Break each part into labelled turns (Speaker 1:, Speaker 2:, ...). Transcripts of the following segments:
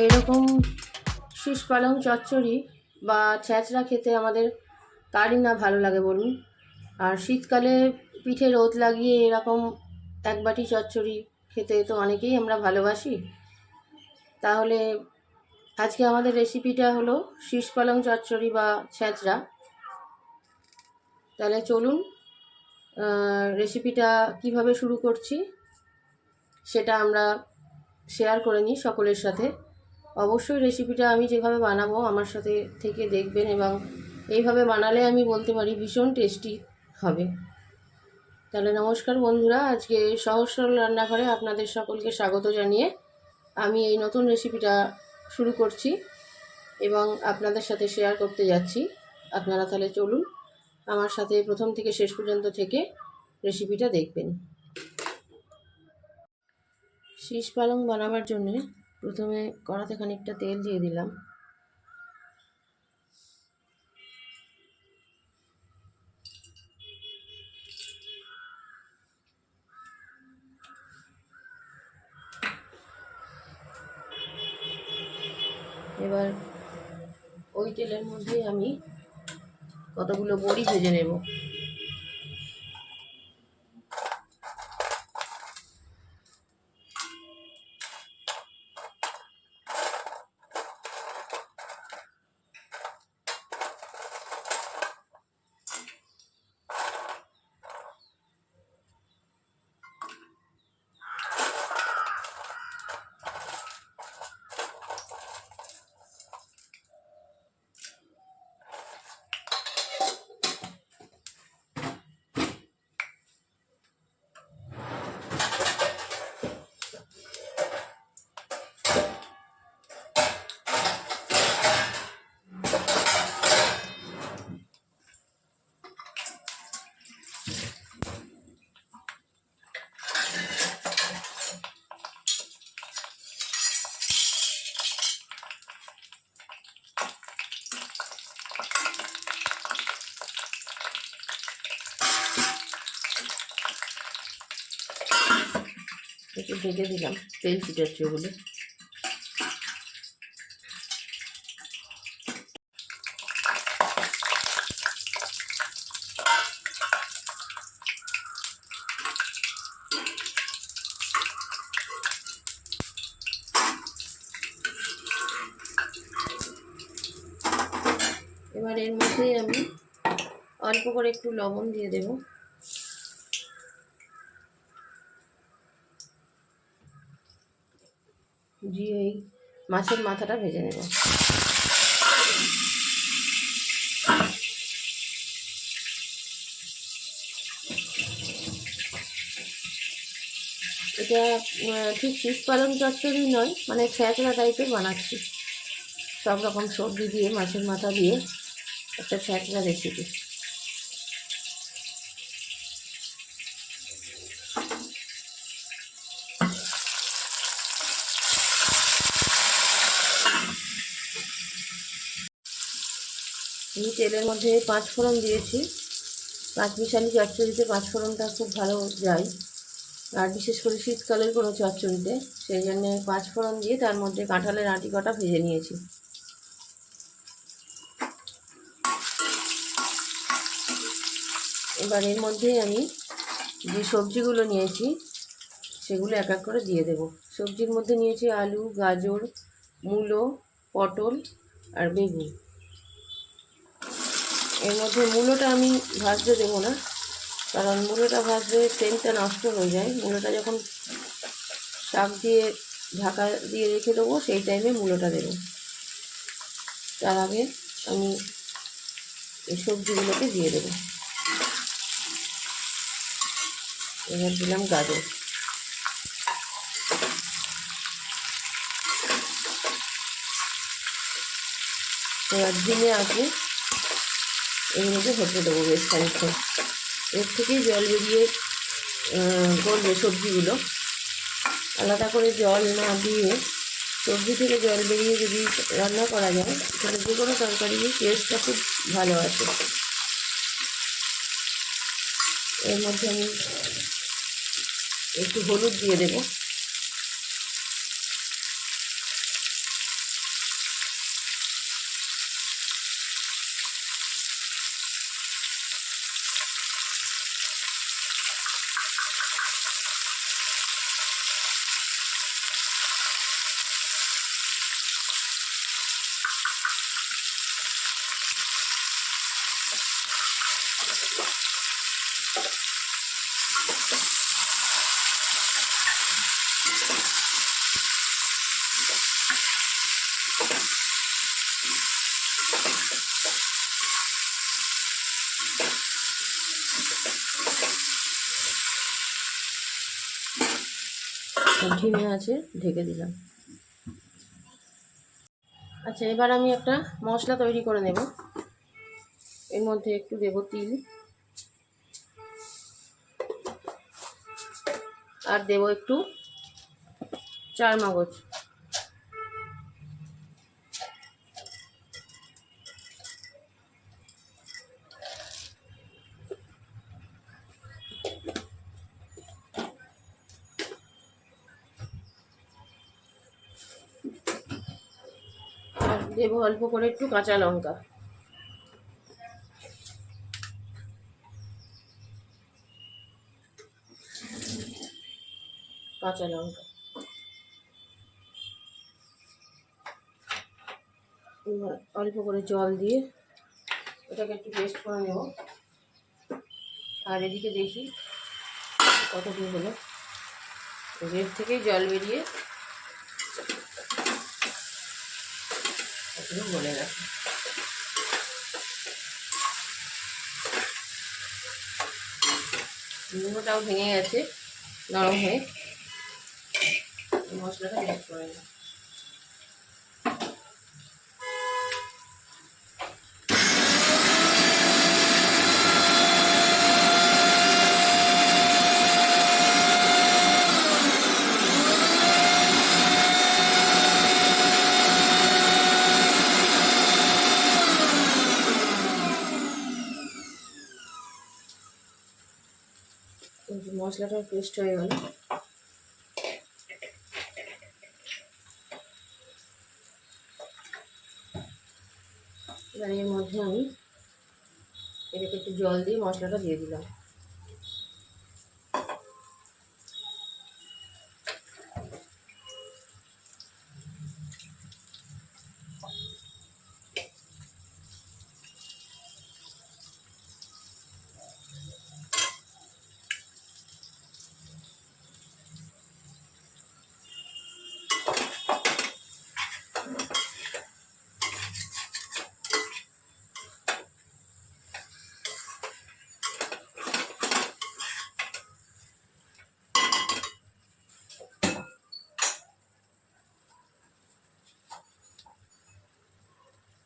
Speaker 1: এরকম শীষ পালং চচ্চড়ি বা ছ্যাঁচড়া খেতে আমাদের কারই না ভালো লাগে বলুন। আর শীতকালে পিঠে রোদ লাগিয়ে এরকম এক বাটি চচ্চড়ি খেতে তো অনেকেই আমরা ভালোবাসি। তাহলে আজকে আমাদের রেসিপিটা হলো শীষ পালং চচ্চড়ি বা ছ্যাঁচড়া। তাহলে চলুন রেসিপিটা কিভাবে শুরু করছি সেটা আমরা শেয়ার করে নিই সকলের সাথে। অবশ্যই রেসিপিটা আমি যেভাবে বানাবো আমার সাথে থেকে দেখবেন, এবং এইভাবে বানালে আমি বলতে পারি ভীষণ টেস্টি হবে। তাহলে নমস্কার বন্ধুরা, আজকে সহজ সরল রান্নাঘরে আপনাদের সকলকে স্বাগত জানিয়ে আমি এই নতুন রেসিপিটা শুরু করছি এবং আপনাদের সাথে শেয়ার করতে যাচ্ছি। আপনারা তাহলে চলুন আমার সাথে প্রথম থেকে শেষ পর্যন্ত থেকে রেসিপিটা দেখবেন। শীষ পালং বানাবার জন্যে প্রথমে কড়াতে খানিকটা তেল দিয়ে দিলাম। এবার ওই তেলের মধ্যেই আমি কতগুলো বড়ি ভেজে নেব। একটু ঢেকে দিলাম, তেল ছিটাচ্ছে বলে। এবার এর মধ্যেই আমি অল্প করে একটু লবণ দিয়ে দেব। দিয়ে এই মাছের মাথাটা ভেজে নেব। এটা ঠিক শীষ পালং চচ্চড়ি নয়, মানে ছ্যাঁচড়া টাইপের বানাচ্ছি। সব রকম সবজি দিয়ে মাছের মাথা দিয়ে একটা ছ্যাঁচড়া রেসিপি। এই তেলের মধ্যে 5 ফোড়ন দিয়েছি। 5 মিশালি চচ্চড়িতে 5 ফোড়নটা খুব ভালো যায়, আর বিশেষ করে শীতকালের কোনো চচ্চড়িতে, সেই জন্যে 5 ফোড়ন দিয়ে তার মধ্যে কাঁঠালের আঁটি কটা ভেজে নিয়েছি। এবার এর মধ্যে আমি যে সবজিগুলো নিয়েছি সেগুলো এক এক করে দিয়ে দেব। সবজির মধ্যে নিয়েছি আলু, গাজর, মূলো, পটল আর বেগুন। এর মধ্যে মূলোটা আমি ভাজতে দেবো না, কারণ মূলোটা ভাজলে সেন্টটা নষ্ট হয়ে যায়। মূলোটা যখন শাক দিয়ে ঢাকা দিয়ে রেখে দেবো সেই টাইমে মূলোটা দেবো। তার আগে আমি এই সবজিগুলোকে দিয়ে দেবো। এবার দিলাম গাজর। এবার ঝিঙে আছে, এগুলোকে হতে দেবো বেশ খানিকক্ষণ। এর থেকেই জল বেরিয়ে গলবে সবজিগুলো। আলাদা করে জল না দিয়ে সবজি থেকে জল বেরিয়ে যদি রান্না করা যায় তাহলে যে কোনো তরকারির টেস্টটা খুব ভালো আসে। এর মধ্যে আমি একটু হলুদ দিয়ে দেব। ঢিমে আছে, ঢেকে দিলাম। আচ্ছা, এবার আমি একটা মশলা তৈরি করে নেব। এর মধ্যে একটু দেব তিল, আর দেব একটু চার মগজ। আর দেব অল্প করে একটু কাঁচা লঙ্কা। কাঁচা লঙ্কা অল্প করে জল দিয়ে এটাকে একটু পেস্ট করে নেব। আর এদিকে দেখি কতটুকু হলো। এর থেকেই জল বেরিয়ে বলে গেছে। নুনটাও ভেঙে গেছে, নরম হয়ে। মশলাটা পেস্ট করে নেব। মশলাটা পেস্ট হয়ে গেল। এবার এর মধ্যে আমি এটাকে একটু জল দিয়ে মশলাটা দিয়ে দিলাম।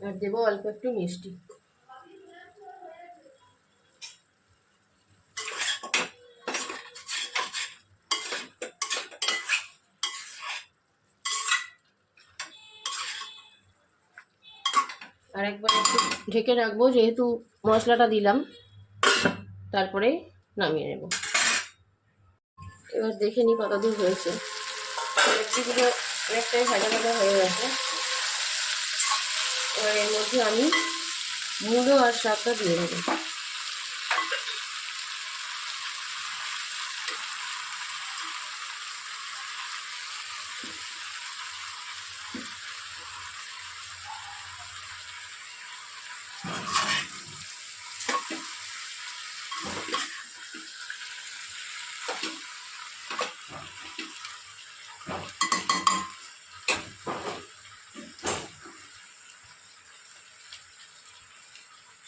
Speaker 1: আর দেবো অল্প একটু মিষ্টি। আর একবার একটু ঢেকে রাখবো, যেহেতু মশলাটা দিলাম, তারপরে নামিয়ে নেব। এবার দেখে নিই কতদূর হয়েছে। সবজিগুলো অনেকটাই ভাজা ভাজা হয়ে গেছে। এবার এর মধ্যে আমি মূলো আর শাকটা দিয়ে দেবো।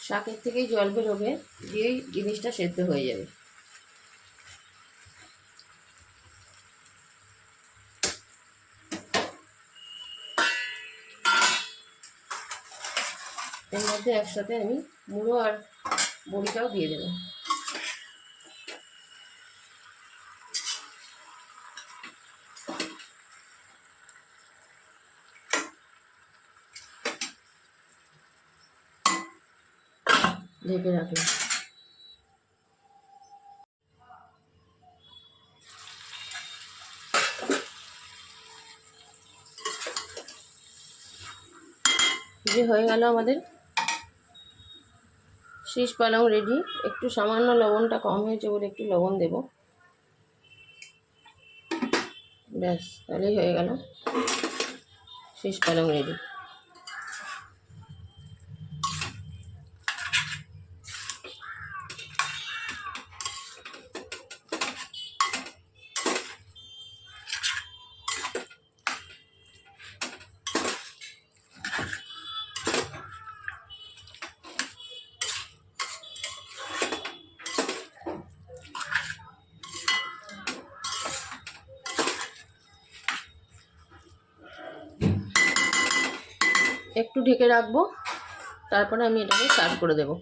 Speaker 1: শাকের থেকেই জল বেরোবে, দিয়েই জিনিসটা সেদ্ধ হয়ে যাবে। এর মধ্যে একসাথে আমি মুড়ো আর বড়িটাও দিয়ে দেবো। ঢেকে রাখলাম। যে হয়ে গেল আমাদের শীষ পালং রেডি। একটু সামান্য লবণটা কম হয়েছে বলে একটু লবণ দেব। ব্যাস, তাহলেই হয়ে গেল শীষ পালং রেডি। একটু ঢেকে রাখবো, তারপরে আমি এটাকে সার্ভ করে দেবো।